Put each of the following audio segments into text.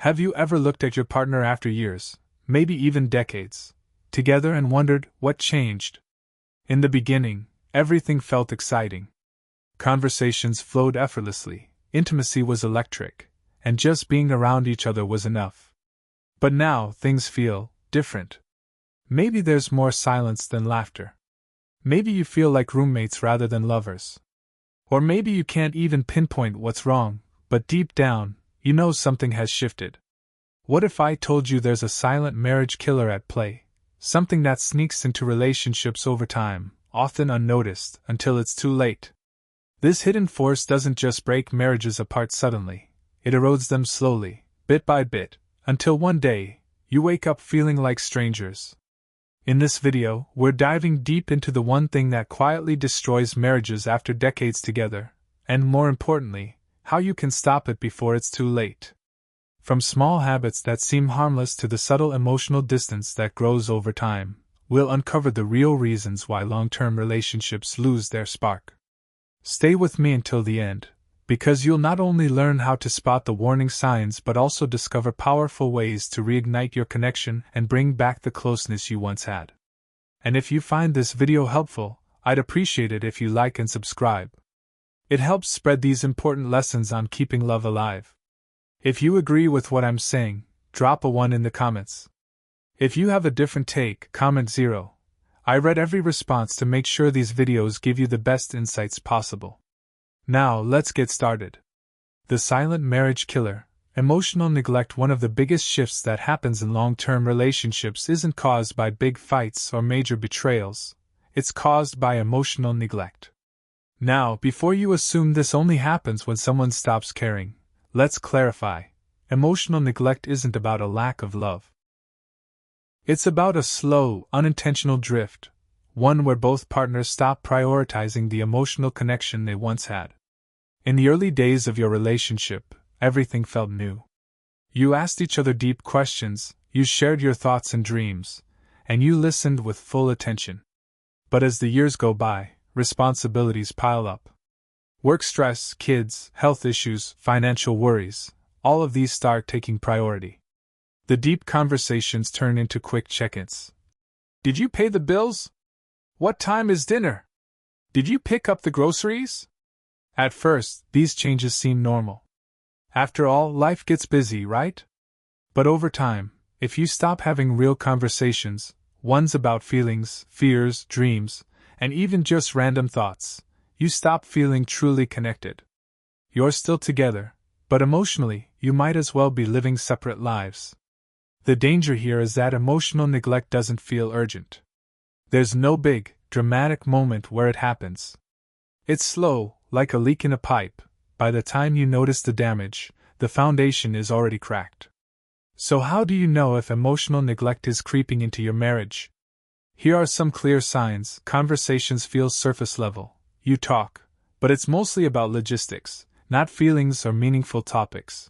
Have you ever looked at your partner after years, maybe even decades, together and wondered what changed? In the beginning, everything felt exciting. Conversations flowed effortlessly, intimacy was electric, and just being around each other was enough. But now things feel different. Maybe there's more silence than laughter. Maybe you feel like roommates rather than lovers. Or maybe you can't even pinpoint what's wrong, but deep down, you know something has shifted. What if I told you there's a silent marriage killer at play, something that sneaks into relationships over time, often unnoticed, until it's too late? This hidden force doesn't just break marriages apart suddenly, it erodes them slowly, bit by bit, until one day, you wake up feeling like strangers. In this video, we're diving deep into the one thing that quietly destroys marriages after decades together, and more importantly, how you can stop it before it's too late. From small habits that seem harmless to the subtle emotional distance that grows over time, we'll uncover the real reasons why long-term relationships lose their spark. Stay with me until the end, because you'll not only learn how to spot the warning signs but also discover powerful ways to reignite your connection and bring back the closeness you once had. And if you find this video helpful, I'd appreciate it if you like and subscribe. It helps spread these important lessons on keeping love alive. If you agree with what I'm saying, drop a 1 in the comments. If you have a different take, comment 0. I read every response to make sure these videos give you the best insights possible. Now, let's get started. The silent marriage killer, emotional neglect. One of the biggest shifts that happens in long-term relationships isn't caused by big fights or major betrayals, it's caused by emotional neglect. Now, before you assume this only happens when someone stops caring, let's clarify. Emotional neglect isn't about a lack of love. It's about a slow, unintentional drift, one where both partners stop prioritizing the emotional connection they once had. In the early days of your relationship, everything felt new. You asked each other deep questions, you shared your thoughts and dreams, and you listened with full attention. But as the years go by, responsibilities pile up. Work stress, kids, health issues, financial worries, all of these start taking priority. The deep conversations turn into quick check-ins. Did you pay the bills? What time is dinner? Did you pick up the groceries? At first, these changes seem normal. After all, life gets busy, right? But over time, if you stop having real conversations, ones about feelings, fears, dreams, and even just random thoughts, you stop feeling truly connected. You're still together, but emotionally, you might as well be living separate lives. The danger here is that emotional neglect doesn't feel urgent. There's no big, dramatic moment where it happens. It's slow, like a leak in a pipe. By the time you notice the damage, the foundation is already cracked. So how do you know if emotional neglect is creeping into your marriage? Here are some clear signs. Conversations feel surface level. You talk, but it's mostly about logistics, not feelings or meaningful topics.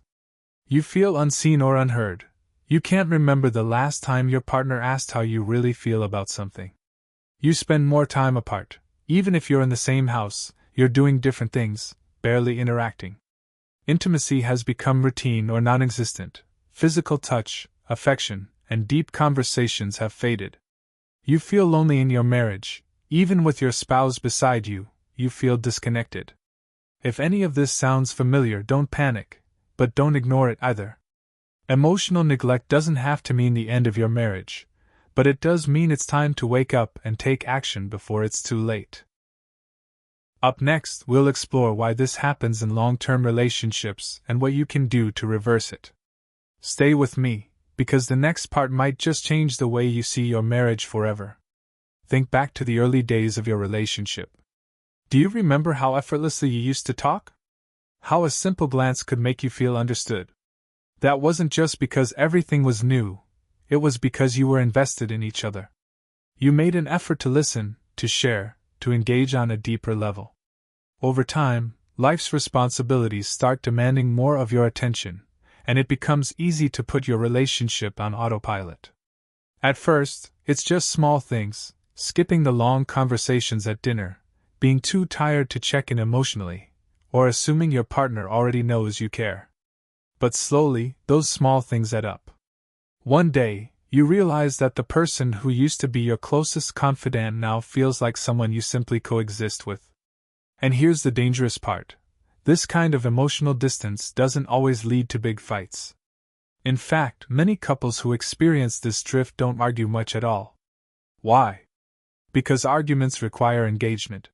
You feel unseen or unheard. You can't remember the last time your partner asked how you really feel about something. You spend more time apart. Even if you're in the same house, you're doing different things, barely interacting. Intimacy has become routine or non-existent. Physical touch, affection, and deep conversations have faded. You feel lonely in your marriage. Even with your spouse beside you, you feel disconnected. If any of this sounds familiar, don't panic, but don't ignore it either. Emotional neglect doesn't have to mean the end of your marriage, but it does mean it's time to wake up and take action before it's too late. Up next, we'll explore why this happens in long-term relationships and what you can do to reverse it. Stay with me, because the next part might just change the way you see your marriage forever. Think back to the early days of your relationship. Do you remember how effortlessly you used to talk? How a simple glance could make you feel understood? That wasn't just because everything was new, it was because you were invested in each other. You made an effort to listen, to share, to engage on a deeper level. Over time, life's responsibilities start demanding more of your attention, and it becomes easy to put your relationship on autopilot. At first, it's just small things, skipping the long conversations at dinner, being too tired to check in emotionally, or assuming your partner already knows you care. But slowly, those small things add up. One day, you realize that the person who used to be your closest confidant now feels like someone you simply coexist with. And here's the dangerous part. This kind of emotional distance doesn't always lead to big fights. In fact, many couples who experience this drift don't argue much at all. Why? Because arguments require engagement.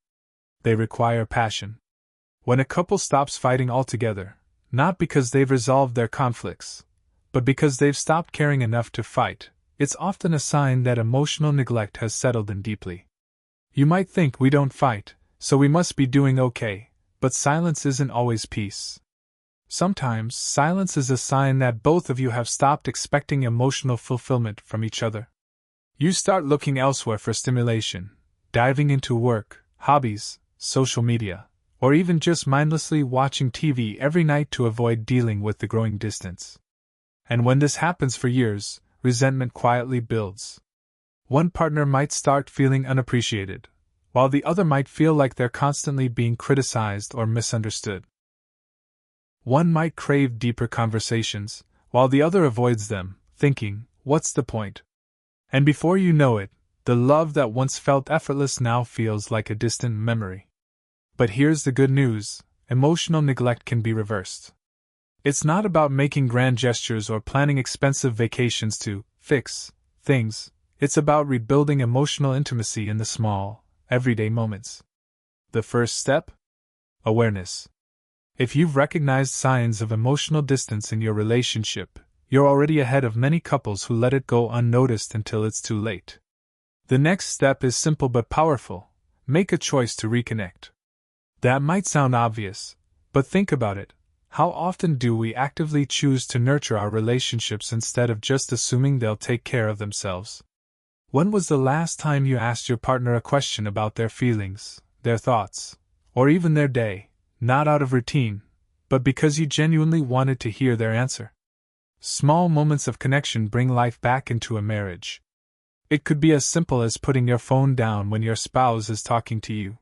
They require passion. When a couple stops fighting altogether, not because they've resolved their conflicts, but because they've stopped caring enough to fight, it's often a sign that emotional neglect has settled in deeply. You might think we don't fight, so we must be doing okay, but silence isn't always peace. Sometimes, silence is a sign that both of you have stopped expecting emotional fulfillment from each other. You start looking elsewhere for stimulation, diving into work, hobbies, social media, or even just mindlessly watching TV every night to avoid dealing with the growing distance. And when this happens for years, resentment quietly builds. One partner might start feeling unappreciated, while the other might feel like they're constantly being criticized or misunderstood. One might crave deeper conversations, while the other avoids them, thinking, "What's the point?" And before you know it, the love that once felt effortless now feels like a distant memory. But here's the good news: emotional neglect can be reversed. It's not about making grand gestures or planning expensive vacations to fix things, it's about rebuilding emotional intimacy in the small, everyday moments. The first step? Awareness. If you've recognized signs of emotional distance in your relationship, you're already ahead of many couples who let it go unnoticed until it's too late. The next step is simple but powerful: make a choice to reconnect. That might sound obvious, but think about it. How often do we actively choose to nurture our relationships instead of just assuming they'll take care of themselves? When was the last time you asked your partner a question about their feelings, their thoughts, or even their day, not out of routine, but because you genuinely wanted to hear their answer? Small moments of connection bring life back into a marriage. It could be as simple as putting your phone down when your spouse is talking to you.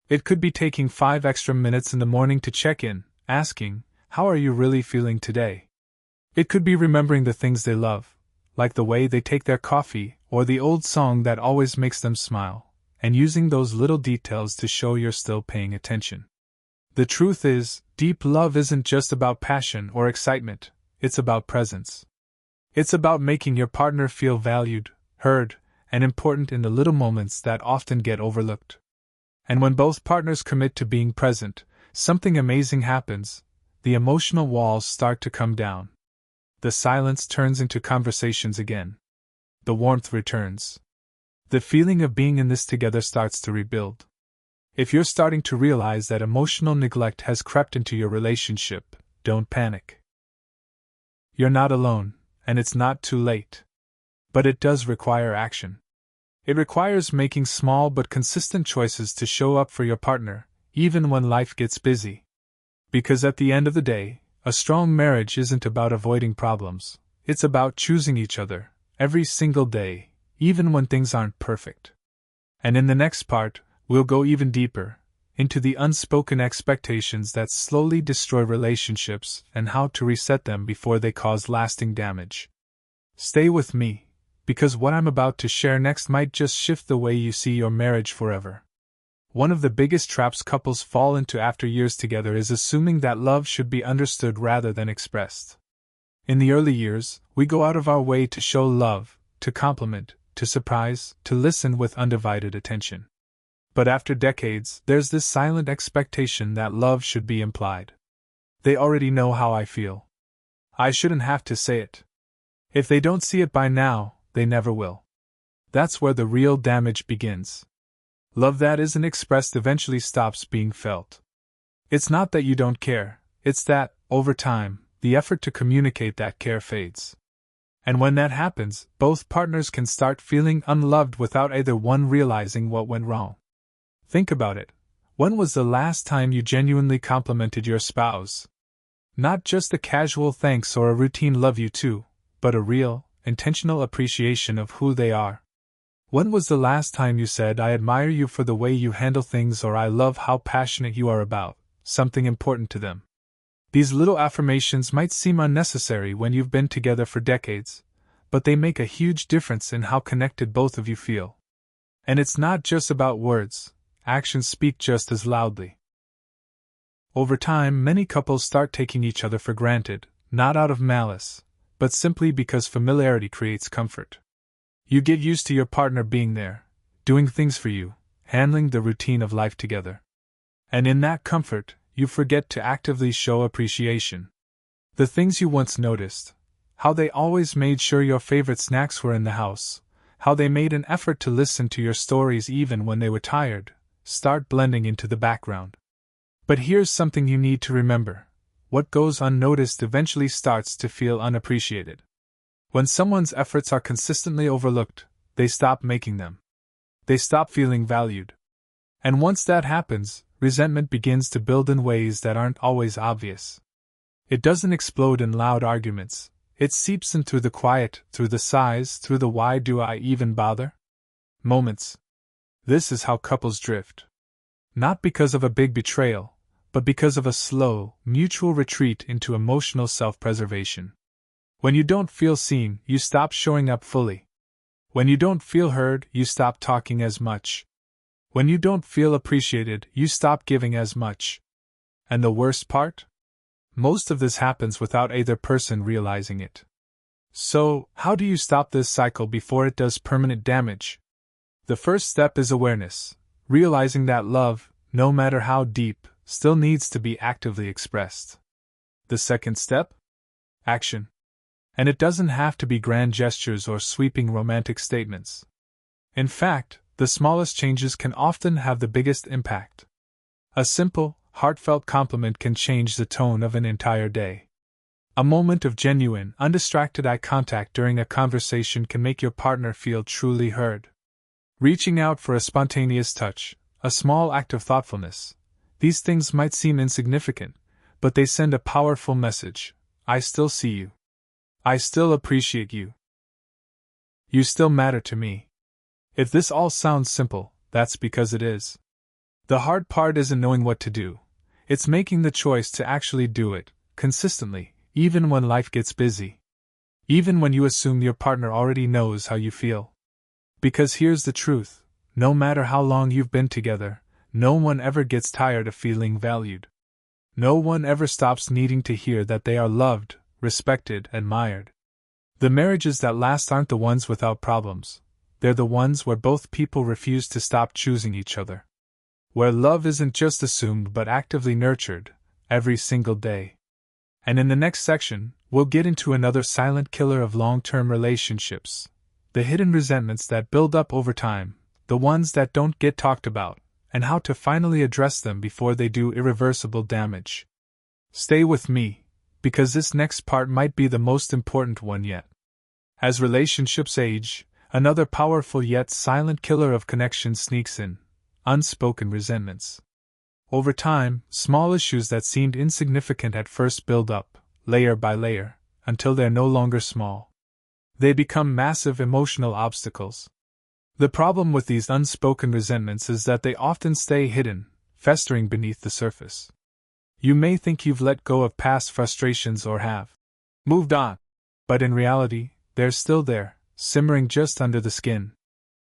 It could be taking 5 extra minutes in the morning to check in, asking, "How are you really feeling today?" It could be remembering the things they love, like the way they take their coffee or the old song that always makes them smile, and using those little details to show you're still paying attention. The truth is, deep love isn't just about passion or excitement, it's about presence. It's about making your partner feel valued, heard, and important in the little moments that often get overlooked. And when both partners commit to being present, something amazing happens. The emotional walls start to come down. The silence turns into conversations again. The warmth returns. The feeling of being in this together starts to rebuild. If you're starting to realize that emotional neglect has crept into your relationship, don't panic. You're not alone, and it's not too late. But it does require action. It requires making small but consistent choices to show up for your partner, even when life gets busy. Because at the end of the day, a strong marriage isn't about avoiding problems, it's about choosing each other, every single day, even when things aren't perfect. And in the next part, we'll go even deeper, into the unspoken expectations that slowly destroy relationships and how to reset them before they cause lasting damage. Stay with me, because what I'm about to share next might just shift the way you see your marriage forever. One of the biggest traps couples fall into after years together is assuming that love should be understood rather than expressed. In the early years, we go out of our way to show love, to compliment, to surprise, to listen with undivided attention. But after decades, there's this silent expectation that love should be implied. They already know how I feel. I shouldn't have to say it. If they don't see it by now, they never will. That's where the real damage begins. Love that isn't expressed eventually stops being felt. It's not that you don't care, it's that, over time, the effort to communicate that care fades. And when that happens, both partners can start feeling unloved without either one realizing what went wrong. Think about it. When was the last time you genuinely complimented your spouse? Not just a casual thanks or a routine love you too, but a real, intentional appreciation of who they are. When was the last time you said, "I admire you for the way you handle things," or "I love how passionate you are about something important to them"? These little affirmations might seem unnecessary when you've been together for decades, but they make a huge difference in how connected both of you feel. And it's not just about words, actions speak just as loudly. Over time, many couples start taking each other for granted, not out of malice, but simply because familiarity creates comfort. You get used to your partner being there, doing things for you, handling the routine of life together. And in that comfort, you forget to actively show appreciation. The things you once noticed, how they always made sure your favorite snacks were in the house, how they made an effort to listen to your stories even when they were tired, start blending into the background. But here's something you need to remember. What goes unnoticed eventually starts to feel unappreciated. When someone's efforts are consistently overlooked, they stop making them. They stop feeling valued. And once that happens, resentment begins to build in ways that aren't always obvious. It doesn't explode in loud arguments. It seeps in through the quiet, through the sighs, through the "why do I even bother?" moments. This is how couples drift. Not because of a big betrayal, but because of a slow, mutual retreat into emotional self-preservation. When you don't feel seen, you stop showing up fully. When you don't feel heard, you stop talking as much. When you don't feel appreciated, you stop giving as much. And the worst part? Most of this happens without either person realizing it. So, how do you stop this cycle before it does permanent damage? The first step is awareness, realizing that love, no matter how deep, still needs to be actively expressed. The second step? Action. And it doesn't have to be grand gestures or sweeping romantic statements. In fact, the smallest changes can often have the biggest impact. A simple, heartfelt compliment can change the tone of an entire day. A moment of genuine, undistracted eye contact during a conversation can make your partner feel truly heard. Reaching out for a spontaneous touch, a small act of thoughtfulness. These things might seem insignificant, but they send a powerful message. I still see you. I still appreciate you. You still matter to me. If this all sounds simple, that's because it is. The hard part isn't knowing what to do. It's making the choice to actually do it, consistently, even when life gets busy. Even when you assume your partner already knows how you feel. Because here's the truth, no matter how long you've been together, no one ever gets tired of feeling valued. No one ever stops needing to hear that they are loved, respected, admired. The marriages that last aren't the ones without problems. They're the ones where both people refuse to stop choosing each other. Where love isn't just assumed but actively nurtured, every single day. And in the next section, we'll get into another silent killer of long-term relationships. The hidden resentments that build up over time, the ones that don't get talked about, and how to finally address them before they do irreversible damage. Stay with me, because this next part might be the most important one yet. As relationships age, another powerful yet silent killer of connection sneaks in: unspoken resentments. Over time, small issues that seemed insignificant at first build up, layer by layer, until they're no longer small. They become massive emotional obstacles. The problem with these unspoken resentments is that they often stay hidden, festering beneath the surface. You may think you've let go of past frustrations or have moved on, but in reality, they're still there, simmering just under the skin.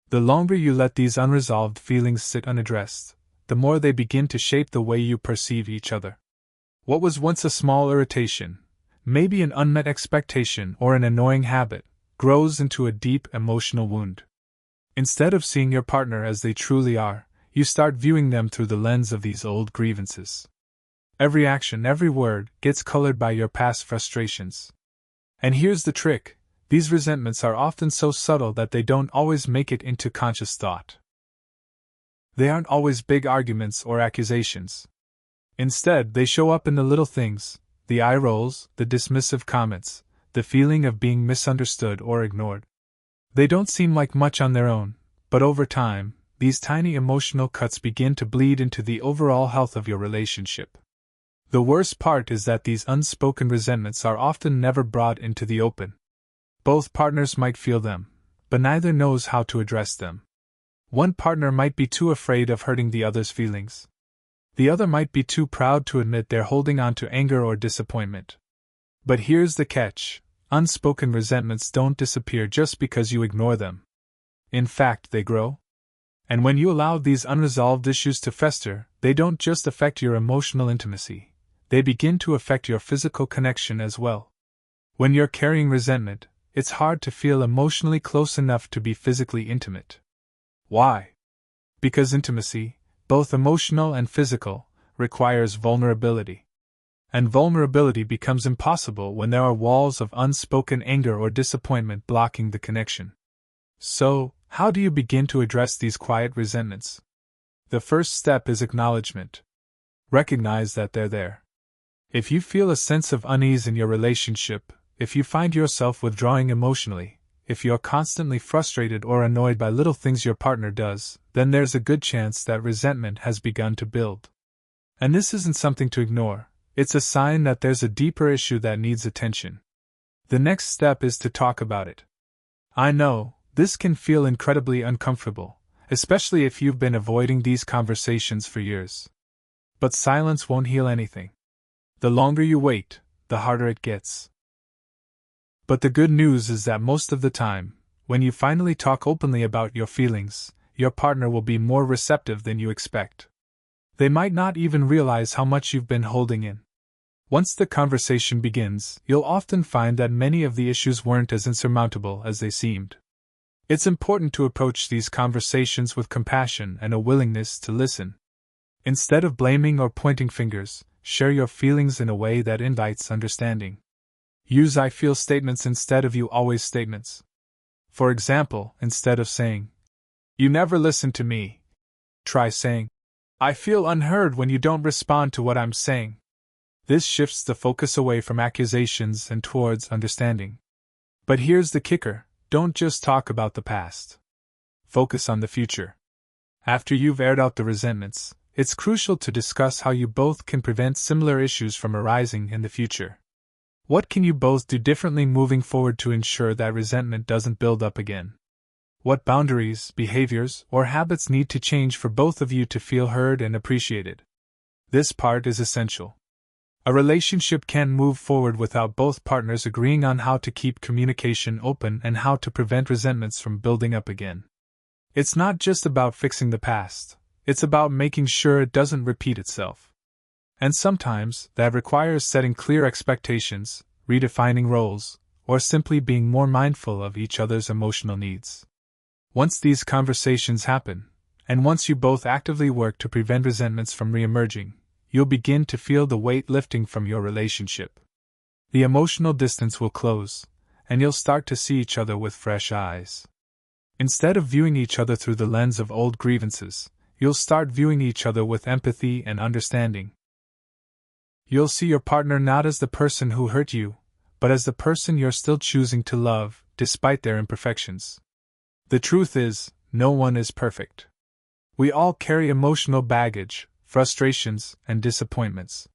The longer you let these unresolved feelings sit unaddressed, the more they begin to shape the way you perceive each other. What was once a small irritation, maybe an unmet expectation or an annoying habit, grows into a deep emotional wound. Instead of seeing your partner as they truly are, you start viewing them through the lens of these old grievances. Every action, every word, gets colored by your past frustrations. And here's the trick: these resentments are often so subtle that they don't always make it into conscious thought. They aren't always big arguments or accusations. Instead, they show up in the little things: the eye rolls, the dismissive comments, the feeling of being misunderstood or ignored. They don't seem like much on their own, but over time, these tiny emotional cuts begin to bleed into the overall health of your relationship. The worst part is that these unspoken resentments are often never brought into the open. Both partners might feel them, but neither knows how to address them. One partner might be too afraid of hurting the other's feelings. The other might be too proud to admit they're holding on to anger or disappointment. But here's the catch: unspoken resentments don't disappear just because you ignore them. In fact, they grow. And when you allow these unresolved issues to fester, they don't just affect your emotional intimacy, they begin to affect your physical connection as well. When you're carrying resentment, it's hard to feel emotionally close enough to be physically intimate. Why? Because intimacy, both emotional and physical, requires vulnerability. And vulnerability becomes impossible when there are walls of unspoken anger or disappointment blocking the connection. So, how do you begin to address these quiet resentments? The first step is acknowledgement. Recognize that they're there. If you feel a sense of unease in your relationship, if you find yourself withdrawing emotionally, if you're constantly frustrated or annoyed by little things your partner does, then there's a good chance that resentment has begun to build. And this isn't something to ignore, it's a sign that there's a deeper issue that needs attention. The next step is to talk about it. I know, this can feel incredibly uncomfortable, especially if you've been avoiding these conversations for years. But silence won't heal anything. The longer you wait, the harder it gets. But the good news is that most of the time, when you finally talk openly about your feelings, your partner will be more receptive than you expect. They might not even realize how much you've been holding in. Once the conversation begins, you'll often find that many of the issues weren't as insurmountable as they seemed. It's important to approach these conversations with compassion and a willingness to listen. Instead of blaming or pointing fingers, share your feelings in a way that invites understanding. Use I feel statements instead of you always statements. For example, instead of saying, "You never listen to me," try saying, "I feel unheard when you don't respond to what I'm saying." This shifts the focus away from accusations and towards understanding. But here's the kicker: don't just talk about the past. Focus on the future. After you've aired out the resentments, it's crucial to discuss how you both can prevent similar issues from arising in the future. What can you both do differently moving forward to ensure that resentment doesn't build up again? What boundaries, behaviors, or habits need to change for both of you to feel heard and appreciated? This part is essential. A relationship can't move forward without both partners agreeing on how to keep communication open and how to prevent resentments from building up again. It's not just about fixing the past, it's about making sure it doesn't repeat itself. And sometimes, that requires setting clear expectations, redefining roles, or simply being more mindful of each other's emotional needs. Once these conversations happen, and once you both actively work to prevent resentments from re-emerging, you'll begin to feel the weight lifting from your relationship. The emotional distance will close, and you'll start to see each other with fresh eyes. Instead of viewing each other through the lens of old grievances, you'll start viewing each other with empathy and understanding. You'll see your partner not as the person who hurt you, but as the person you're still choosing to love, despite their imperfections. The truth is, no one is perfect. We all carry emotional baggage, frustrations, and disappointments.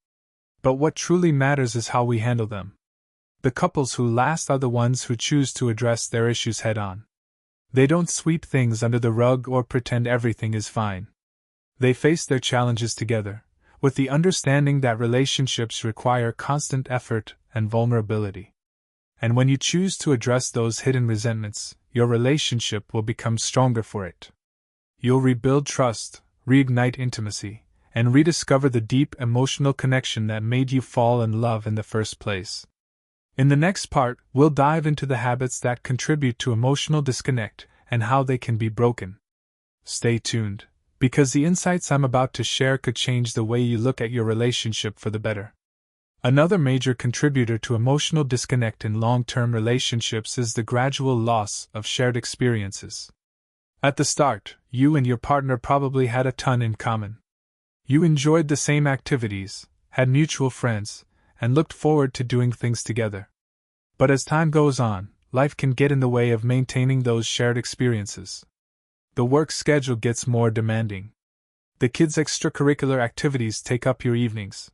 But what truly matters is how we handle them. The couples who last are the ones who choose to address their issues head-on. They don't sweep things under the rug or pretend everything is fine. They face their challenges together, with the understanding that relationships require constant effort and vulnerability. And when you choose to address those hidden resentments, your relationship will become stronger for it. You'll rebuild trust, reignite intimacy, and rediscover the deep emotional connection that made you fall in love in the first place. In the next part, we'll dive into the habits that contribute to emotional disconnect and how they can be broken. Stay tuned, because the insights I'm about to share could change the way you look at your relationship for the better. Another major contributor to emotional disconnect in long-term relationships is the gradual loss of shared experiences. At the start, you and your partner probably had a ton in common. You enjoyed the same activities, had mutual friends, and looked forward to doing things together. But as time goes on, life can get in the way of maintaining those shared experiences. The work schedule gets more demanding. The kids' extracurricular activities take up your evenings.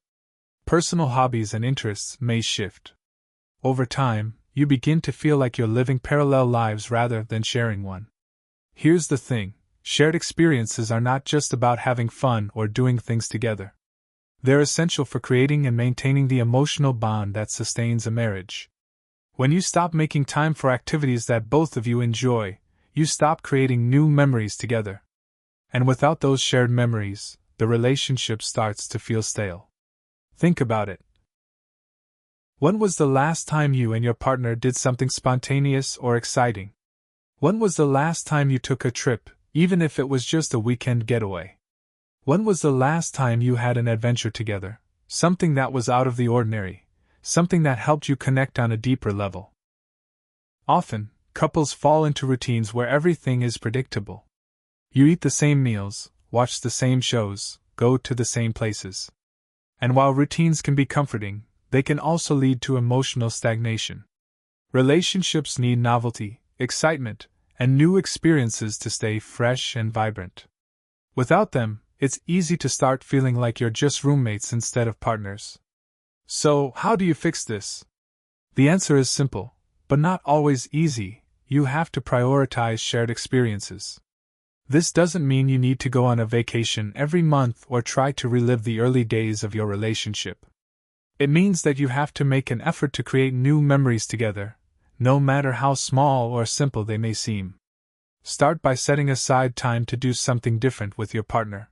Personal hobbies and interests may shift. Over time, you begin to feel like you're living parallel lives rather than sharing one. Here's the thing: shared experiences are not just about having fun or doing things together. They're essential for creating and maintaining the emotional bond that sustains a marriage. When you stop making time for activities that both of you enjoy, you stop creating new memories together. And without those shared memories, the relationship starts to feel stale. Think about it. When was the last time you and your partner did something spontaneous or exciting? When was the last time you took a trip, even if it was just a weekend getaway? When was the last time you had an adventure together, something that was out of the ordinary, something that helped you connect on a deeper level? Often, couples fall into routines where everything is predictable. You eat the same meals, watch the same shows, go to the same places. And while routines can be comforting, they can also lead to emotional stagnation. Relationships need novelty, excitement, and new experiences to stay fresh and vibrant. Without them, it's easy to start feeling like you're just roommates instead of partners. So, how do you fix this? The answer is simple, but not always easy. You have to prioritize shared experiences. This doesn't mean you need to go on a vacation every month or try to relive the early days of your relationship. It means that you have to make an effort to create new memories together, no matter how small or simple they may seem. Start by setting aside time to do something different with your partner.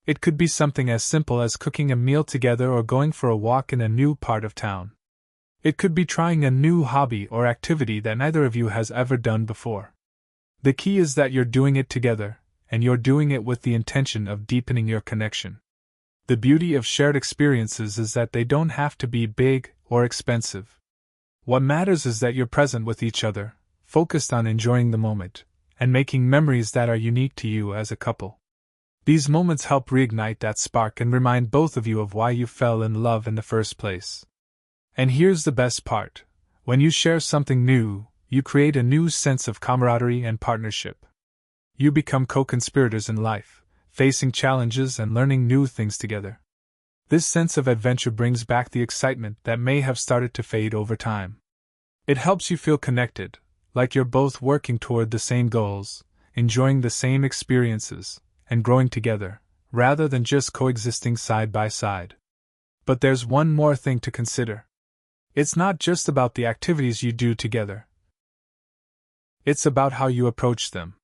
It could be something as simple as cooking a meal together or going for a walk in a new part of town. It could be trying a new hobby or activity that neither of you has ever done before. The key is that you're doing it together, and you're doing it with the intention of deepening your connection. The beauty of shared experiences is that they don't have to be big or expensive. What matters is that you're present with each other, focused on enjoying the moment, and making memories that are unique to you as a couple. These moments help reignite that spark and remind both of you of why you fell in love in the first place. And here's the best part. When you share something new, you create a new sense of camaraderie and partnership. You become co-conspirators in life, facing challenges and learning new things together. This sense of adventure brings back the excitement that may have started to fade over time. It helps you feel connected, like you're both working toward the same goals, enjoying the same experiences, and growing together, rather than just coexisting side by side. But there's one more thing to consider. It's not just about the activities you do together. It's about how you approach them.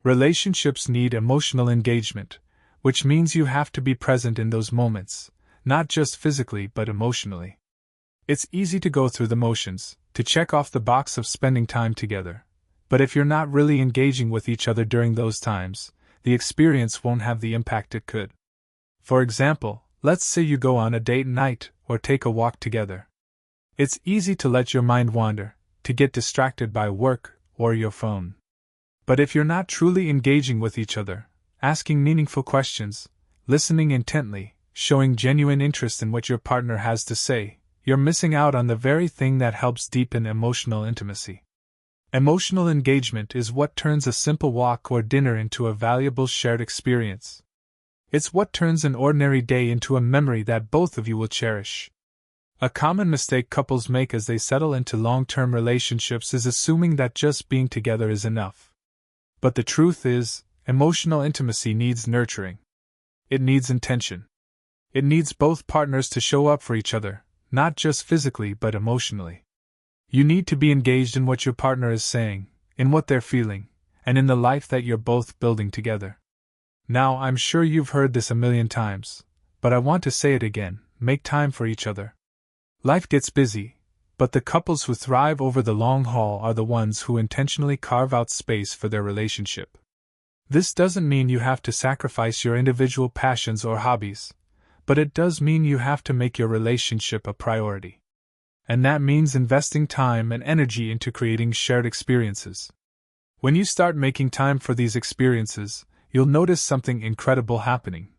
Relationships need emotional engagement, which means you have to be present in those moments, not just physically but emotionally. It's easy to go through the motions, to check off the box of spending time together, but if you're not really engaging with each other during those times, the experience won't have the impact it could. For example, let's say you go on a date night or take a walk together. It's easy to let your mind wander, to get distracted by work or your phone. But if you're not truly engaging with each other, asking meaningful questions, listening intently, showing genuine interest in what your partner has to say, you're missing out on the very thing that helps deepen emotional intimacy. Emotional engagement is what turns a simple walk or dinner into a valuable shared experience. It's what turns an ordinary day into a memory that both of you will cherish. A common mistake couples make as they settle into long-term relationships is assuming that just being together is enough. But the truth is, emotional intimacy needs nurturing. It needs intention. It needs both partners to show up for each other, not just physically but emotionally. You need to be engaged in what your partner is saying, in what they're feeling, and in the life that you're both building together. Now, I'm sure you've heard this a million times, but I want to say it again: make time for each other. Life gets busy, but the couples who thrive over the long haul are the ones who intentionally carve out space for their relationship. This doesn't mean you have to sacrifice your individual passions or hobbies, but it does mean you have to make your relationship a priority. And that means investing time and energy into creating shared experiences. When you start making time for these experiences, you'll notice something incredible happening.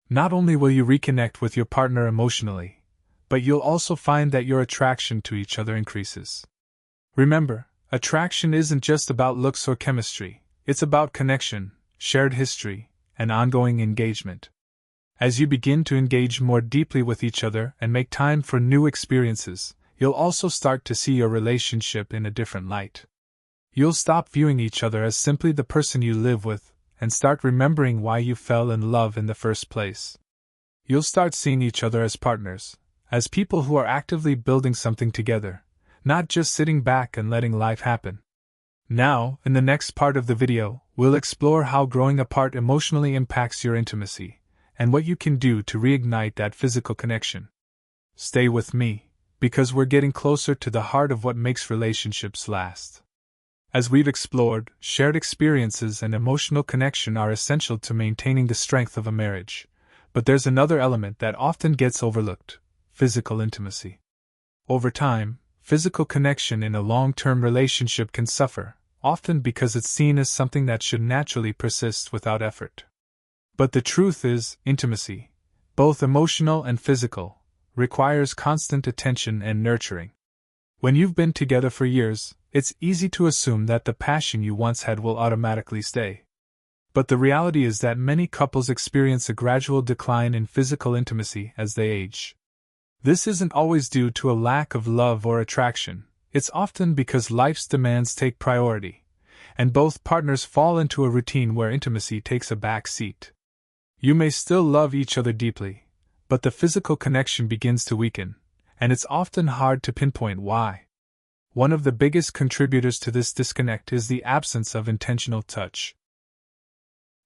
Not only will you reconnect with your partner emotionally, but you'll also find that your attraction to each other increases. Remember, attraction isn't just about looks or chemistry, it's about connection, shared history, and ongoing engagement. As you begin to engage more deeply with each other and make time for new experiences, you'll also start to see your relationship in a different light. You'll stop viewing each other as simply the person you live with, and start remembering why you fell in love in the first place. You'll start seeing each other as partners, as people who are actively building something together, not just sitting back and letting life happen. Now, in the next part of the video, we'll explore how growing apart emotionally impacts your intimacy, and what you can do to reignite that physical connection. Stay with me, because we're getting closer to the heart of what makes relationships last. As we've explored, shared experiences and emotional connection are essential to maintaining the strength of a marriage. But there's another element that often gets overlooked: physical intimacy. Over time, physical connection in a long-term relationship can suffer, often because it's seen as something that should naturally persist without effort. But the truth is, intimacy, both emotional and physical, requires constant attention and nurturing. When you've been together for years, it's easy to assume that the passion you once had will automatically stay. But the reality is that many couples experience a gradual decline in physical intimacy as they age. This isn't always due to a lack of love or attraction, it's often because life's demands take priority, and both partners fall into a routine where intimacy takes a back seat. You may still love each other deeply, but the physical connection begins to weaken, and it's often hard to pinpoint why. One of the biggest contributors to this disconnect is the absence of intentional touch.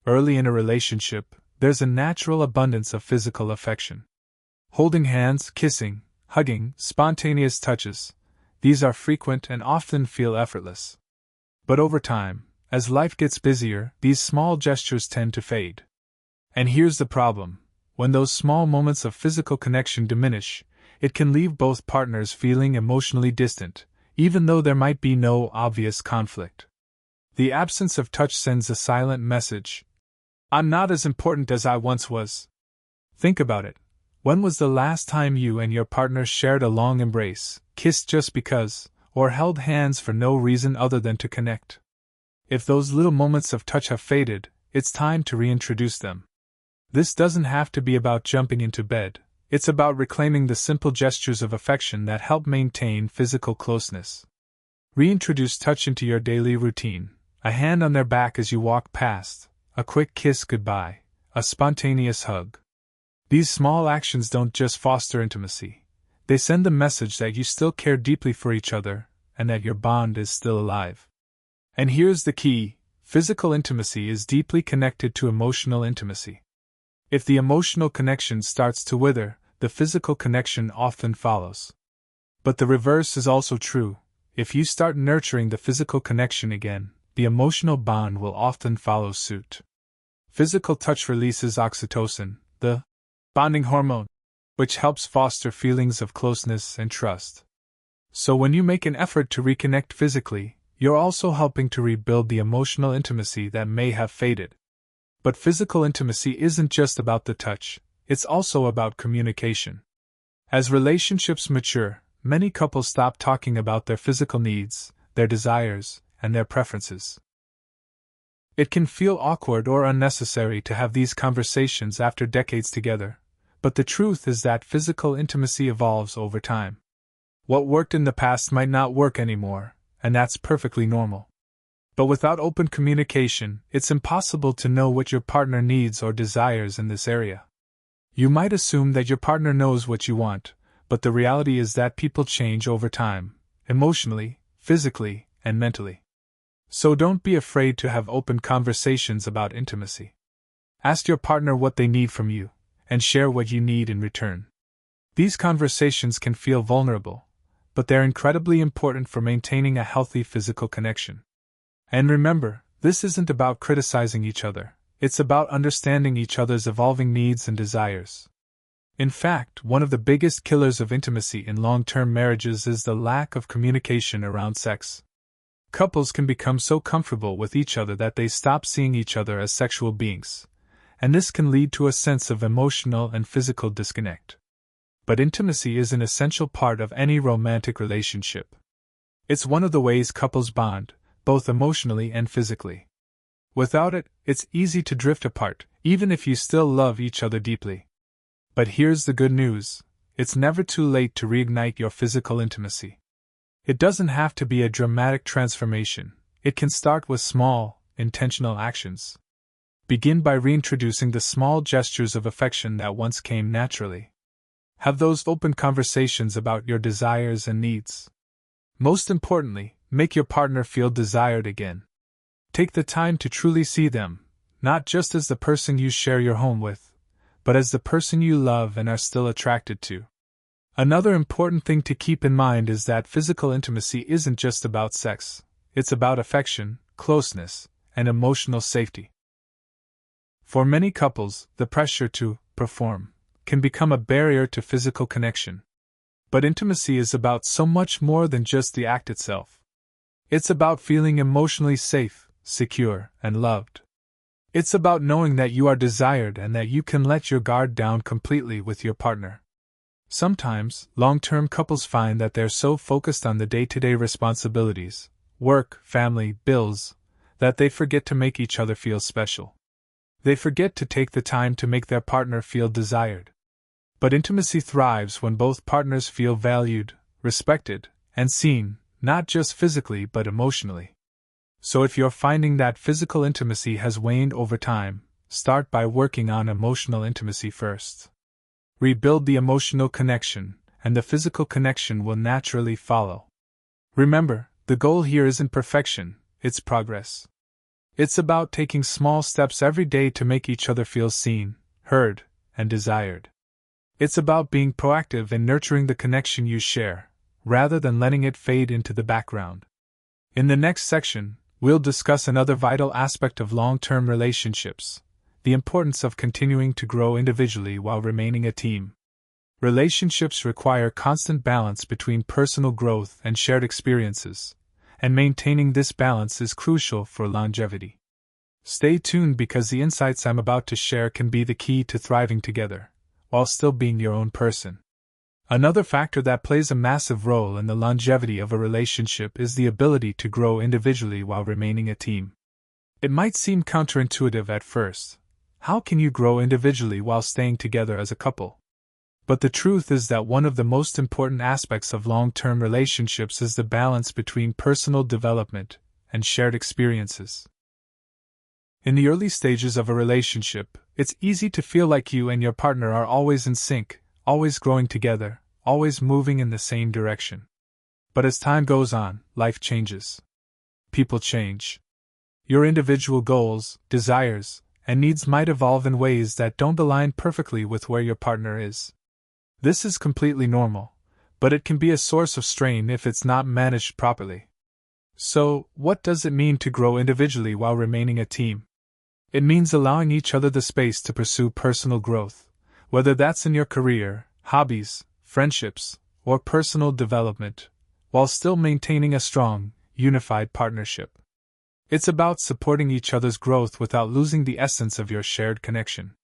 Early in a relationship, there's a natural abundance of physical affection. Holding hands, kissing, hugging, spontaneous touches, these are frequent and often feel effortless. But over time, as life gets busier, these small gestures tend to fade. And here's the problem: when those small moments of physical connection diminish, it can leave both partners feeling emotionally distant, even though there might be no obvious conflict. The absence of touch sends a silent message: I'm not as important as I once was. Think about it. When was the last time you and your partner shared a long embrace, kissed just because, or held hands for no reason other than to connect? If those little moments of touch have faded, it's time to reintroduce them. This doesn't have to be about jumping into bed, it's about reclaiming the simple gestures of affection that help maintain physical closeness. Reintroduce touch into your daily routine: a hand on their back as you walk past, a quick kiss goodbye, a spontaneous hug. These small actions don't just foster intimacy, they send the message that you still care deeply for each other, and that your bond is still alive. And here's the key: physical intimacy is deeply connected to emotional intimacy. If the emotional connection starts to wither, the physical connection often follows. But the reverse is also true: if you start nurturing the physical connection again, the emotional bond will often follow suit. Physical touch releases oxytocin, the bonding hormone, which helps foster feelings of closeness and trust. So when you make an effort to reconnect physically, you're also helping to rebuild the emotional intimacy that may have faded. But physical intimacy isn't just about the touch, it's also about communication. As relationships mature, many couples stop talking about their physical needs, their desires, and their preferences. It can feel awkward or unnecessary to have these conversations after decades together, but the truth is that physical intimacy evolves over time. What worked in the past might not work anymore, and that's perfectly normal. But without open communication, it's impossible to know what your partner needs or desires in this area. You might assume that your partner knows what you want, but the reality is that people change over time, emotionally, physically, and mentally. So don't be afraid to have open conversations about intimacy. Ask your partner what they need from you, and share what you need in return. These conversations can feel vulnerable, but they're incredibly important for maintaining a healthy physical connection. And remember, this isn't about criticizing each other, it's about understanding each other's evolving needs and desires. In fact, one of the biggest killers of intimacy in long-term marriages is the lack of communication around sex. Couples can become so comfortable with each other that they stop seeing each other as sexual beings, and this can lead to a sense of emotional and physical disconnect. But intimacy is an essential part of any romantic relationship. It's one of the ways couples bond, both emotionally and physically. Without it, it's easy to drift apart, even if you still love each other deeply. But here's the good news: it's never too late to reignite your physical intimacy. It doesn't have to be a dramatic transformation, it can start with small, intentional actions. Begin by reintroducing the small gestures of affection that once came naturally. Have those open conversations about your desires and needs. Most importantly, make your partner feel desired again. Take the time to truly see them, not just as the person you share your home with, but as the person you love and are still attracted to. Another important thing to keep in mind is that physical intimacy isn't just about sex, it's about affection, closeness, and emotional safety. For many couples, the pressure to perform can become a barrier to physical connection. But intimacy is about so much more than just the act itself. It's about feeling emotionally safe, secure, and loved. It's about knowing that you are desired and that you can let your guard down completely with your partner. Sometimes, long-term couples find that they're so focused on the day-to-day responsibilities, work, family, bills, that they forget to make each other feel special. They forget to take the time to make their partner feel desired. But intimacy thrives when both partners feel valued, respected, and seen, not just physically but emotionally. So if you're finding that physical intimacy has waned over time, start by working on emotional intimacy first. Rebuild the emotional connection, and the physical connection will naturally follow. Remember, the goal here isn't perfection, it's progress. It's about taking small steps every day to make each other feel seen, heard, and desired. It's about being proactive in nurturing the connection you share, rather than letting it fade into the background. In the next section, we'll discuss another vital aspect of long-term relationships: the importance of continuing to grow individually while remaining a team. Relationships require constant balance between personal growth and shared experiences, and maintaining this balance is crucial for longevity. Stay tuned because the insights I'm about to share can be the key to thriving together, while still being your own person. Another factor that plays a massive role in the longevity of a relationship is the ability to grow individually while remaining a team. It might seem counterintuitive at first. How can you grow individually while staying together as a couple? But the truth is that one of the most important aspects of long-term relationships is the balance between personal development and shared experiences. In the early stages of a relationship, it's easy to feel like you and your partner are always in sync, always growing together, always moving in the same direction. But as time goes on, life changes. People change. Your individual goals, desires, and needs might evolve in ways that don't align perfectly with where your partner is. This is completely normal, but it can be a source of strain if it's not managed properly. So, what does it mean to grow individually while remaining a team? It means allowing each other the space to pursue personal growth, whether that's in your career, hobbies, friendships, or personal development, while still maintaining a strong, unified partnership. It's about supporting each other's growth without losing the essence of your shared connection.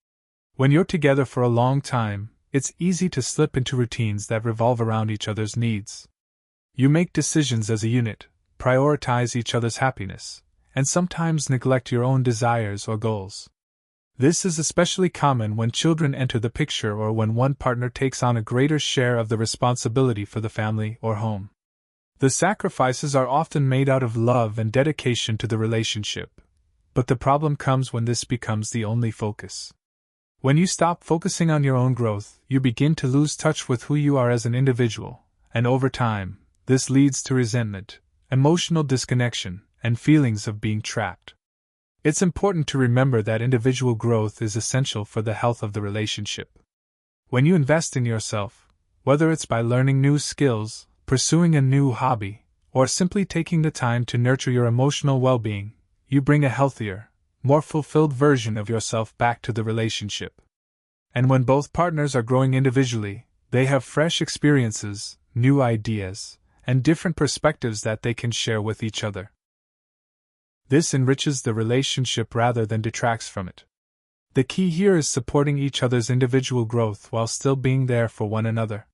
When you're together for a long time, it's easy to slip into routines that revolve around each other's needs. You make decisions as a unit, prioritize each other's happiness, and sometimes neglect your own desires or goals. This is especially common when children enter the picture or when one partner takes on a greater share of the responsibility for the family or home. The sacrifices are often made out of love and dedication to the relationship, but the problem comes when this becomes the only focus. When you stop focusing on your own growth, you begin to lose touch with who you are as an individual, and over time, this leads to resentment, emotional disconnection, and feelings of being trapped. It's important to remember that individual growth is essential for the health of the relationship. When you invest in yourself, whether it's by learning new skills, pursuing a new hobby, or simply taking the time to nurture your emotional well-being, you bring a healthier, more fulfilled version of yourself back to the relationship. And when both partners are growing individually, they have fresh experiences, new ideas, and different perspectives that they can share with each other. This enriches the relationship rather than detracts from it. The key here is supporting each other's individual growth while still being there for one another.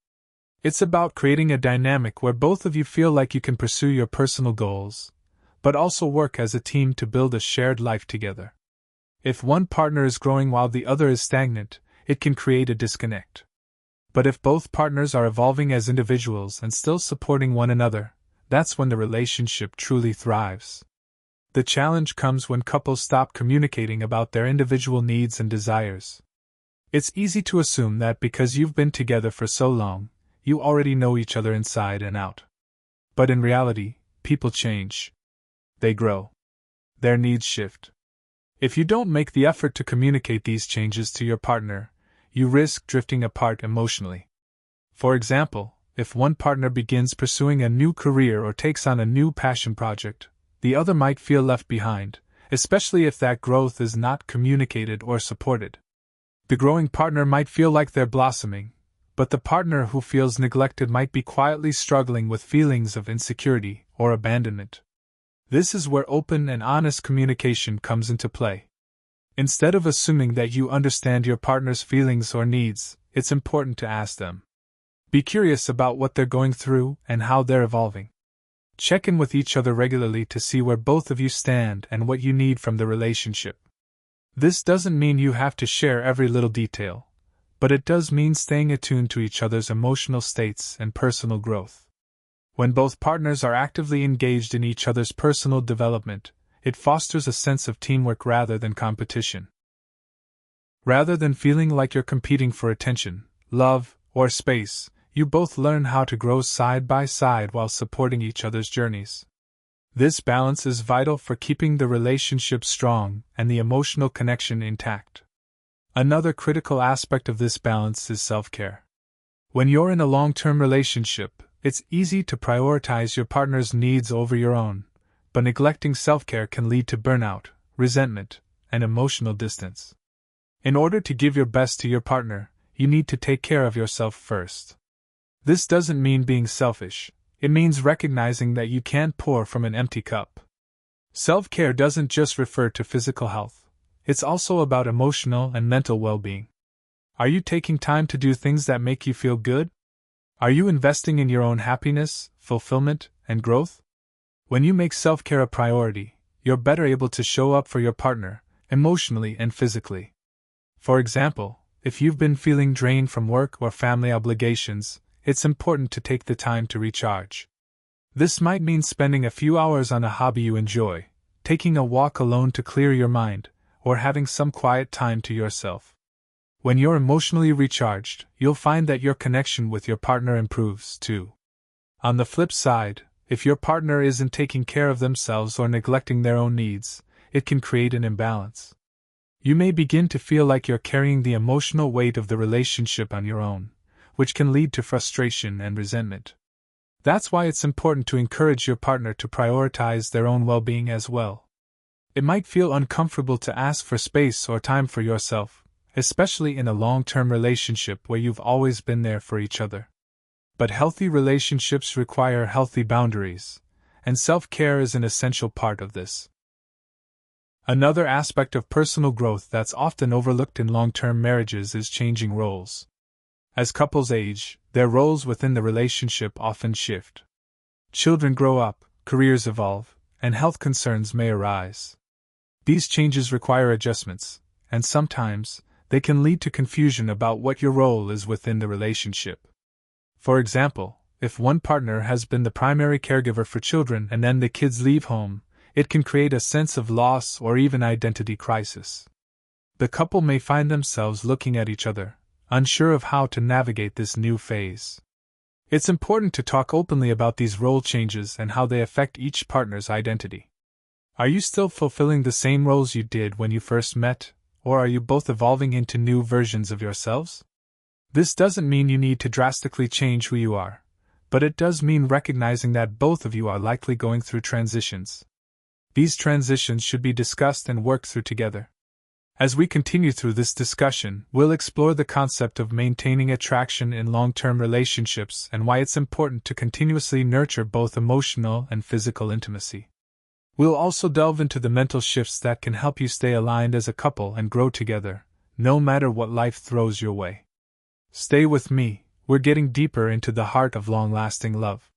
It's about creating a dynamic where both of you feel like you can pursue your personal goals, but also work as a team to build a shared life together. If one partner is growing while the other is stagnant, it can create a disconnect. But if both partners are evolving as individuals and still supporting one another, that's when the relationship truly thrives. The challenge comes when couples stop communicating about their individual needs and desires. It's easy to assume that because you've been together for so long, you already know each other inside and out. But in reality, people change. They grow. Their needs shift. If you don't make the effort to communicate these changes to your partner, you risk drifting apart emotionally. For example, if one partner begins pursuing a new career or takes on a new passion project, the other might feel left behind, especially if that growth is not communicated or supported. The growing partner might feel like they're blossoming, but the partner who feels neglected might be quietly struggling with feelings of insecurity or abandonment. This is where open and honest communication comes into play. Instead of assuming that you understand your partner's feelings or needs, it's important to ask them. Be curious about what they're going through and how they're evolving. Check in with each other regularly to see where both of you stand and what you need from the relationship. This doesn't mean you have to share every little detail, but it does mean staying attuned to each other's emotional states and personal growth. When both partners are actively engaged in each other's personal development, it fosters a sense of teamwork rather than competition. Rather than feeling like you're competing for attention, love, or space, you both learn how to grow side by side while supporting each other's journeys. This balance is vital for keeping the relationship strong and the emotional connection intact. Another critical aspect of this balance is self-care. When you're in a long-term relationship, it's easy to prioritize your partner's needs over your own, but neglecting self-care can lead to burnout, resentment, and emotional distance. In order to give your best to your partner, you need to take care of yourself first. This doesn't mean being selfish, it means recognizing that you can't pour from an empty cup. Self-care doesn't just refer to physical health, it's also about emotional and mental well-being. Are you taking time to do things that make you feel good? Are you investing in your own happiness, fulfillment, and growth? When you make self-care a priority, you're better able to show up for your partner, emotionally and physically. For example, if you've been feeling drained from work or family obligations, it's important to take the time to recharge. This might mean spending a few hours on a hobby you enjoy, taking a walk alone to clear your mind, or having some quiet time to yourself. When you're emotionally recharged, you'll find that your connection with your partner improves too. On the flip side, if your partner isn't taking care of themselves or neglecting their own needs, it can create an imbalance. You may begin to feel like you're carrying the emotional weight of the relationship on your own, which can lead to frustration and resentment. That's why it's important to encourage your partner to prioritize their own well-being as well. It might feel uncomfortable to ask for space or time for yourself, especially in a long-term relationship where you've always been there for each other. But healthy relationships require healthy boundaries, and self-care is an essential part of this. Another aspect of personal growth that's often overlooked in long-term marriages is changing roles. As couples age, their roles within the relationship often shift. Children grow up, careers evolve, and health concerns may arise. These changes require adjustments, and sometimes, they can lead to confusion about what your role is within the relationship. For example, if one partner has been the primary caregiver for children and then the kids leave home, it can create a sense of loss or even identity crisis. The couple may find themselves looking at each other, unsure of how to navigate this new phase. It's important to talk openly about these role changes and how they affect each partner's identity. Are you still fulfilling the same roles you did when you first met, or are you both evolving into new versions of yourselves? This doesn't mean you need to drastically change who you are, but it does mean recognizing that both of you are likely going through transitions. These transitions should be discussed and worked through together. As we continue through this discussion, we'll explore the concept of maintaining attraction in long-term relationships and why it's important to continuously nurture both emotional and physical intimacy. We'll also delve into the mental shifts that can help you stay aligned as a couple and grow together, no matter what life throws your way. Stay with me, we're getting deeper into the heart of long-lasting love.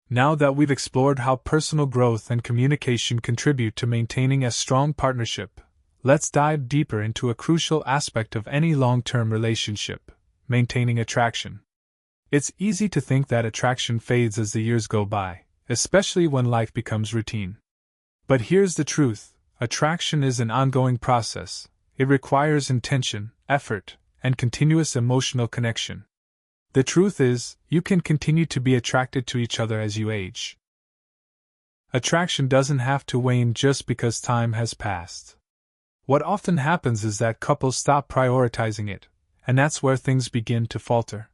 Now that we've explored how personal growth and communication contribute to maintaining a strong partnership, let's dive deeper into a crucial aspect of any long-term relationship: maintaining attraction. It's easy to think that attraction fades as the years go by, especially when life becomes routine. But here's the truth: attraction is an ongoing process. It requires intention, effort, and continuous emotional connection. The truth is, you can continue to be attracted to each other as you age. Attraction doesn't have to wane just because time has passed. What often happens is that couples stop prioritizing it, and that's where things begin to falter.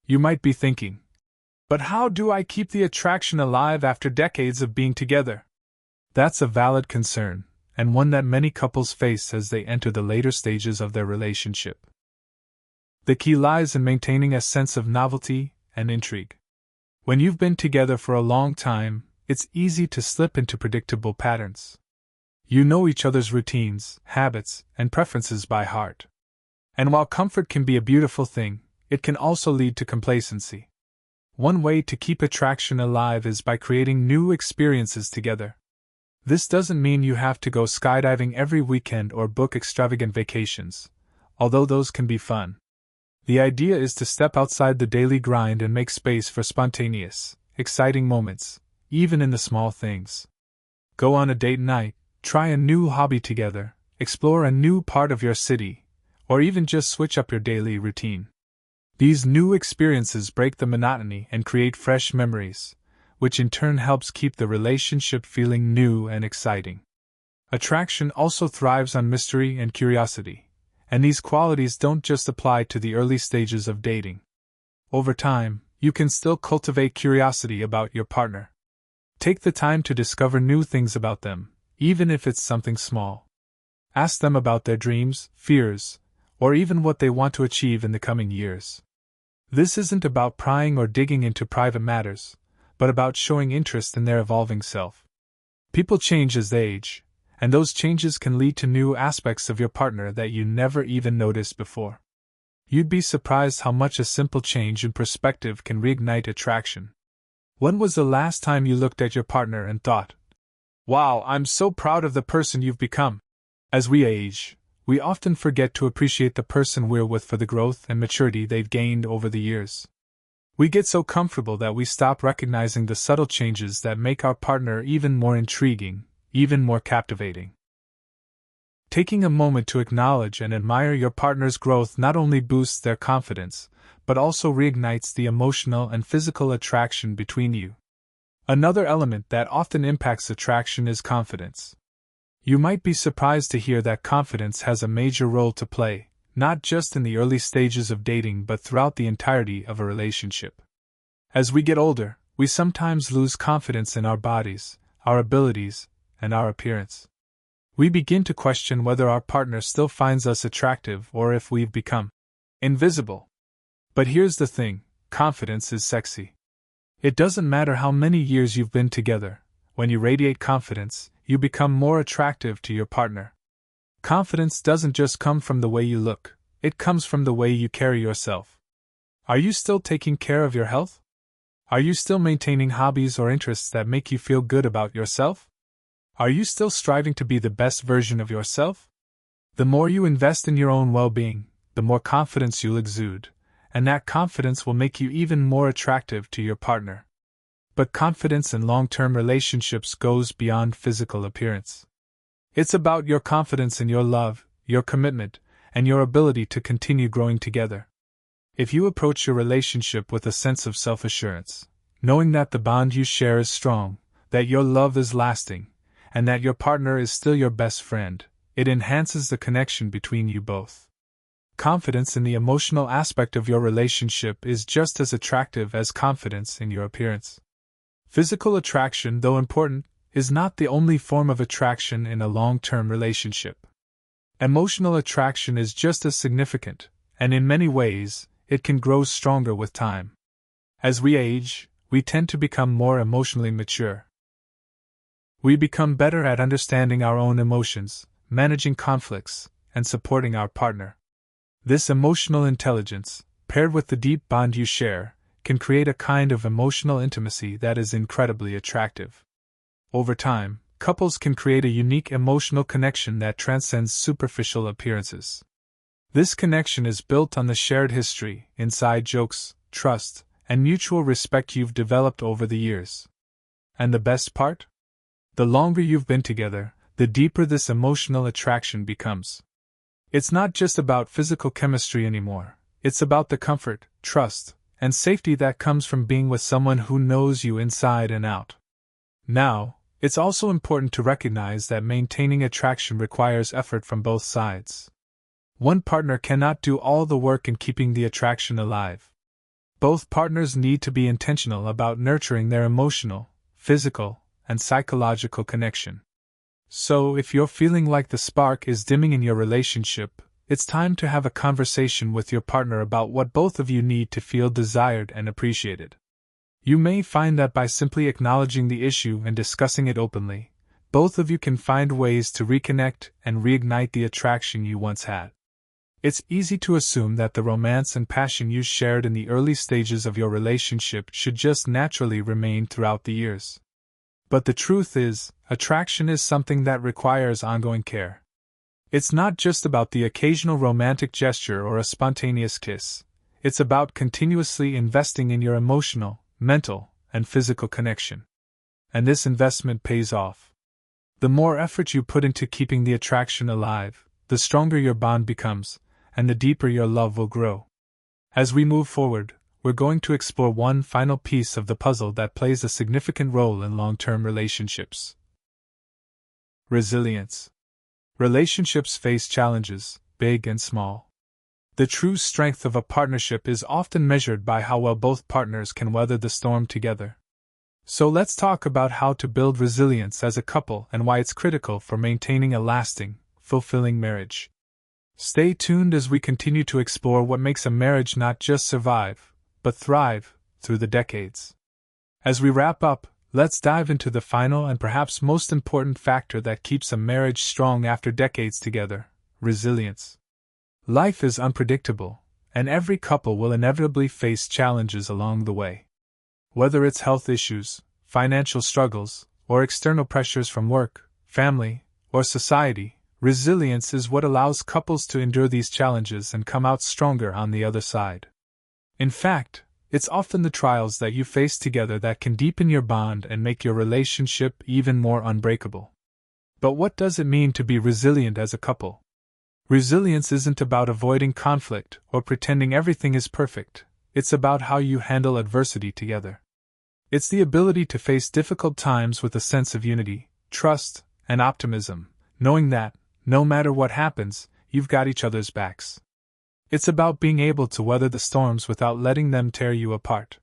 You might be thinking, but how do I keep the attraction alive after decades of being together? That's a valid concern, and one that many couples face as they enter the later stages of their relationship. The key lies in maintaining a sense of novelty and intrigue. When you've been together for a long time, it's easy to slip into predictable patterns. You know each other's routines, habits, and preferences by heart. And while comfort can be a beautiful thing, it can also lead to complacency. One way to keep attraction alive is by creating new experiences together. This doesn't mean you have to go skydiving every weekend or book extravagant vacations, although those can be fun. The idea is to step outside the daily grind and make space for spontaneous, exciting moments, even in the small things. Go on a date night, try a new hobby together, explore a new part of your city, or even just switch up your daily routine. These new experiences break the monotony and create fresh memories, which in turn helps keep the relationship feeling new and exciting. Attraction also thrives on mystery and curiosity, and these qualities don't just apply to the early stages of dating. Over time, you can still cultivate curiosity about your partner. Take the time to discover new things about them, even if it's something small. Ask them about their dreams, fears, or even what they want to achieve in the coming years. This isn't about prying or digging into private matters, but about showing interest in their evolving self. People change as they age, and those changes can lead to new aspects of your partner that you never even noticed before. You'd be surprised how much a simple change in perspective can reignite attraction. When was the last time you looked at your partner and thought, "Wow, I'm so proud of the person you've become"? As we age, we often forget to appreciate the person we're with for the growth and maturity they've gained over the years. We get so comfortable that we stop recognizing the subtle changes that make our partner even more intriguing, even more captivating. Taking a moment to acknowledge and admire your partner's growth not only boosts their confidence, but also reignites the emotional and physical attraction between you. Another element that often impacts attraction is confidence. You might be surprised to hear that confidence has a major role to play, not just in the early stages of dating but throughout the entirety of a relationship. As we get older, we sometimes lose confidence in our bodies, our abilities, and our appearance. We begin to question whether our partner still finds us attractive or if we've become invisible. But here's the thing: confidence is sexy. It doesn't matter how many years you've been together, when you radiate confidence, you become more attractive to your partner. Confidence doesn't just come from the way you look, it comes from the way you carry yourself. Are you still taking care of your health? Are you still maintaining hobbies or interests that make you feel good about yourself? Are you still striving to be the best version of yourself? The more you invest in your own well-being, the more confidence you'll exude, and that confidence will make you even more attractive to your partner. But confidence in long-term relationships goes beyond physical appearance. It's about your confidence in your love, your commitment, and your ability to continue growing together. If you approach your relationship with a sense of self-assurance, knowing that the bond you share is strong, that your love is lasting, and that your partner is still your best friend, it enhances the connection between you both. Confidence in the emotional aspect of your relationship is just as attractive as confidence in your appearance. Physical attraction, though important, is not the only form of attraction in a long-term relationship. Emotional attraction is just as significant, and in many ways, it can grow stronger with time. As we age, we tend to become more emotionally mature. We become better at understanding our own emotions, managing conflicts, and supporting our partner. This emotional intelligence, paired with the deep bond you share, can create a kind of emotional intimacy that is incredibly attractive. Over time, couples can create a unique emotional connection that transcends superficial appearances. This connection is built on the shared history, inside jokes, trust, and mutual respect you've developed over the years. And the best part? The longer you've been together, the deeper this emotional attraction becomes. It's not just about physical chemistry anymore, it's about the comfort, trust, and safety that comes from being with someone who knows you inside and out. Now, it's also important to recognize that maintaining attraction requires effort from both sides. One partner cannot do all the work in keeping the attraction alive. Both partners need to be intentional about nurturing their emotional, physical, and psychological connection. So, if you're feeling like the spark is dimming in your relationship, it's time to have a conversation with your partner about what both of you need to feel desired and appreciated. You may find that by simply acknowledging the issue and discussing it openly, both of you can find ways to reconnect and reignite the attraction you once had. It's easy to assume that the romance and passion you shared in the early stages of your relationship should just naturally remain throughout the years. But the truth is, attraction is something that requires ongoing care. It's not just about the occasional romantic gesture or a spontaneous kiss. It's about continuously investing in your emotional, mental, and physical connection. And this investment pays off. The more effort you put into keeping the attraction alive, the stronger your bond becomes, and the deeper your love will grow. As we move forward, we're going to explore one final piece of the puzzle that plays a significant role in long-term relationships. Resilience. Relationships face challenges, big and small. The true strength of a partnership is often measured by how well both partners can weather the storm together. So let's talk about how to build resilience as a couple and why it's critical for maintaining a lasting, fulfilling marriage. Stay tuned as we continue to explore what makes a marriage not just survive, but thrive through the decades. As we wrap up, let's dive into the final and perhaps most important factor that keeps a marriage strong after decades together: resilience. Life is unpredictable, and every couple will inevitably face challenges along the way. Whether it's health issues, financial struggles, or external pressures from work, family, or society, resilience is what allows couples to endure these challenges and come out stronger on the other side. In fact, it's often the trials that you face together that can deepen your bond and make your relationship even more unbreakable. But what does it mean to be resilient as a couple? Resilience isn't about avoiding conflict or pretending everything is perfect. It's about how you handle adversity together. It's the ability to face difficult times with a sense of unity, trust, and optimism, knowing that, no matter what happens, you've got each other's backs. It's about being able to weather the storms without letting them tear you apart.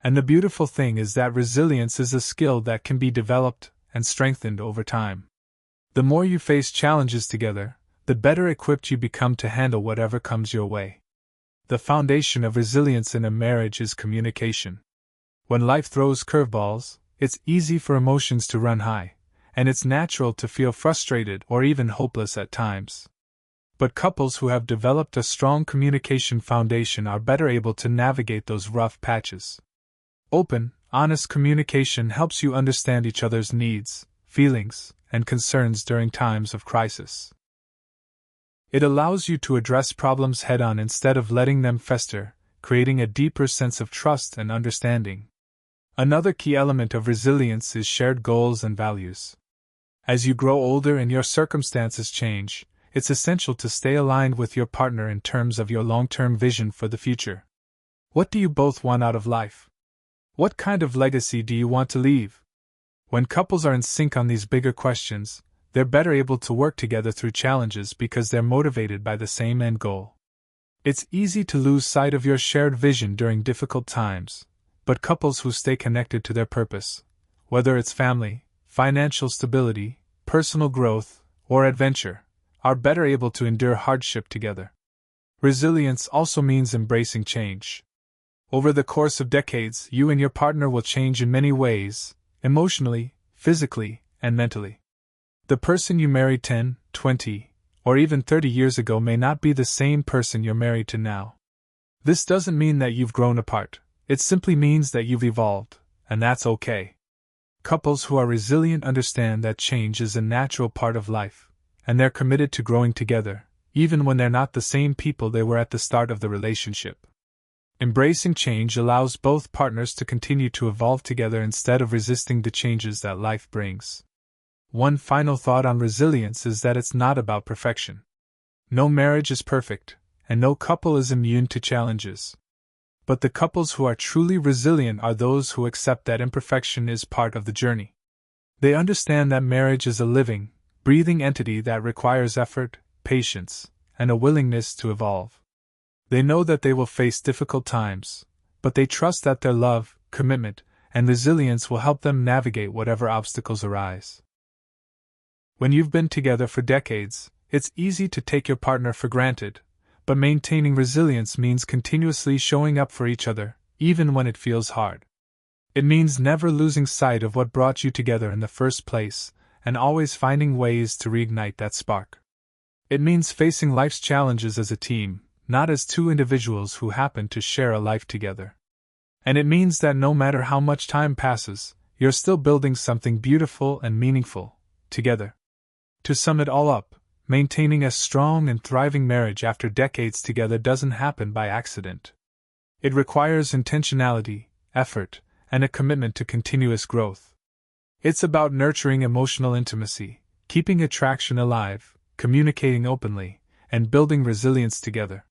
And the beautiful thing is that resilience is a skill that can be developed and strengthened over time. The more you face challenges together, the better equipped you become to handle whatever comes your way. The foundation of resilience in a marriage is communication. When life throws curveballs, it's easy for emotions to run high, and it's natural to feel frustrated or even hopeless at times. But couples who have developed a strong communication foundation are better able to navigate those rough patches. Open, honest communication helps you understand each other's needs, feelings, and concerns during times of crisis. It allows you to address problems head-on instead of letting them fester, creating a deeper sense of trust and understanding. Another key element of resilience is shared goals and values. As you grow older and your circumstances change, it's essential to stay aligned with your partner in terms of your long-term vision for the future. What do you both want out of life? What kind of legacy do you want to leave? When couples are in sync on these bigger questions, they're better able to work together through challenges because they're motivated by the same end goal. It's easy to lose sight of your shared vision during difficult times, but couples who stay connected to their purpose, whether it's family, financial stability, personal growth, or adventure, are better able to endure hardship together. Resilience also means embracing change. Over the course of decades, you and your partner will change in many ways, emotionally, physically, and mentally. The person you married 10, 20, or even 30 years ago may not be the same person you're married to now. This doesn't mean that you've grown apart, it simply means that you've evolved, and that's okay. Couples who are resilient understand that change is a natural part of life, and they're committed to growing together, even when they're not the same people they were at the start of the relationship. Embracing change allows both partners to continue to evolve together instead of resisting the changes that life brings. one final thought on resilience is that it's not about perfection. No marriage is perfect, and no couple is immune to challenges. But the couples who are truly resilient are those who accept that imperfection is part of the journey. They understand that marriage is a living, breathing entity that requires effort, patience, and a willingness to evolve. They know that they will face difficult times, but they trust that their love, commitment, and resilience will help them navigate whatever obstacles arise. When you've been together for decades, it's easy to take your partner for granted, but maintaining resilience means continuously showing up for each other, even when it feels hard. It means never losing sight of what brought you together in the first place, and always finding ways to reignite that spark. It means facing life's challenges as a team, not as two individuals who happen to share a life together. And it means that no matter how much time passes, you're still building something beautiful and meaningful, together. To sum it all up, maintaining a strong and thriving marriage after decades together doesn't happen by accident. It requires intentionality, effort, and a commitment to continuous growth. It's about nurturing emotional intimacy, keeping attraction alive, communicating openly, and building resilience together.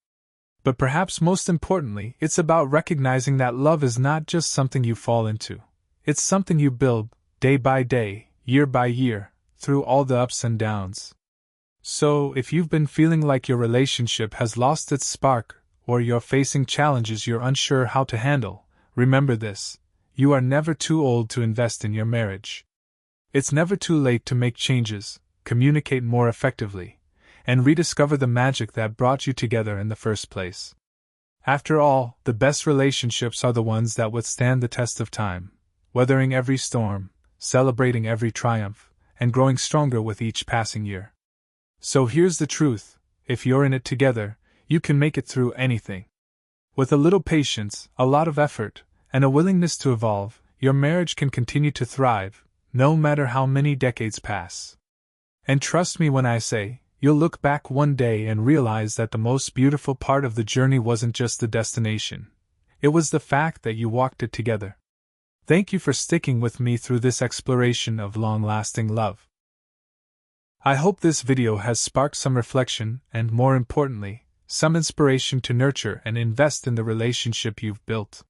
But perhaps most importantly, it's about recognizing that love is not just something you fall into. It's something you build, day by day, year by year, through all the ups and downs. So, if you've been feeling like your relationship has lost its spark, or you're facing challenges you're unsure how to handle, remember this: you are never too old to invest in your marriage. It's never too late to make changes, communicate more effectively, and rediscover the magic that brought you together in the first place. After all, the best relationships are the ones that withstand the test of time, weathering every storm, celebrating every triumph, and growing stronger with each passing year. So here's the truth: if you're in it together, you can make it through anything. With a little patience, a lot of effort, and a willingness to evolve, your marriage can continue to thrive, no matter how many decades pass. And trust me when I say, you'll look back one day and realize that the most beautiful part of the journey wasn't just the destination. It was the fact that you walked it together. Thank you for sticking with me through this exploration of long-lasting love. I hope this video has sparked some reflection and, more importantly, some inspiration to nurture and invest in the relationship you've built.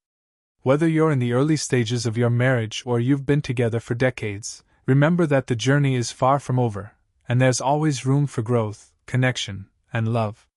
Whether you're in the early stages of your marriage or you've been together for decades, remember that the journey is far from over, and there's always room for growth, connection, and love.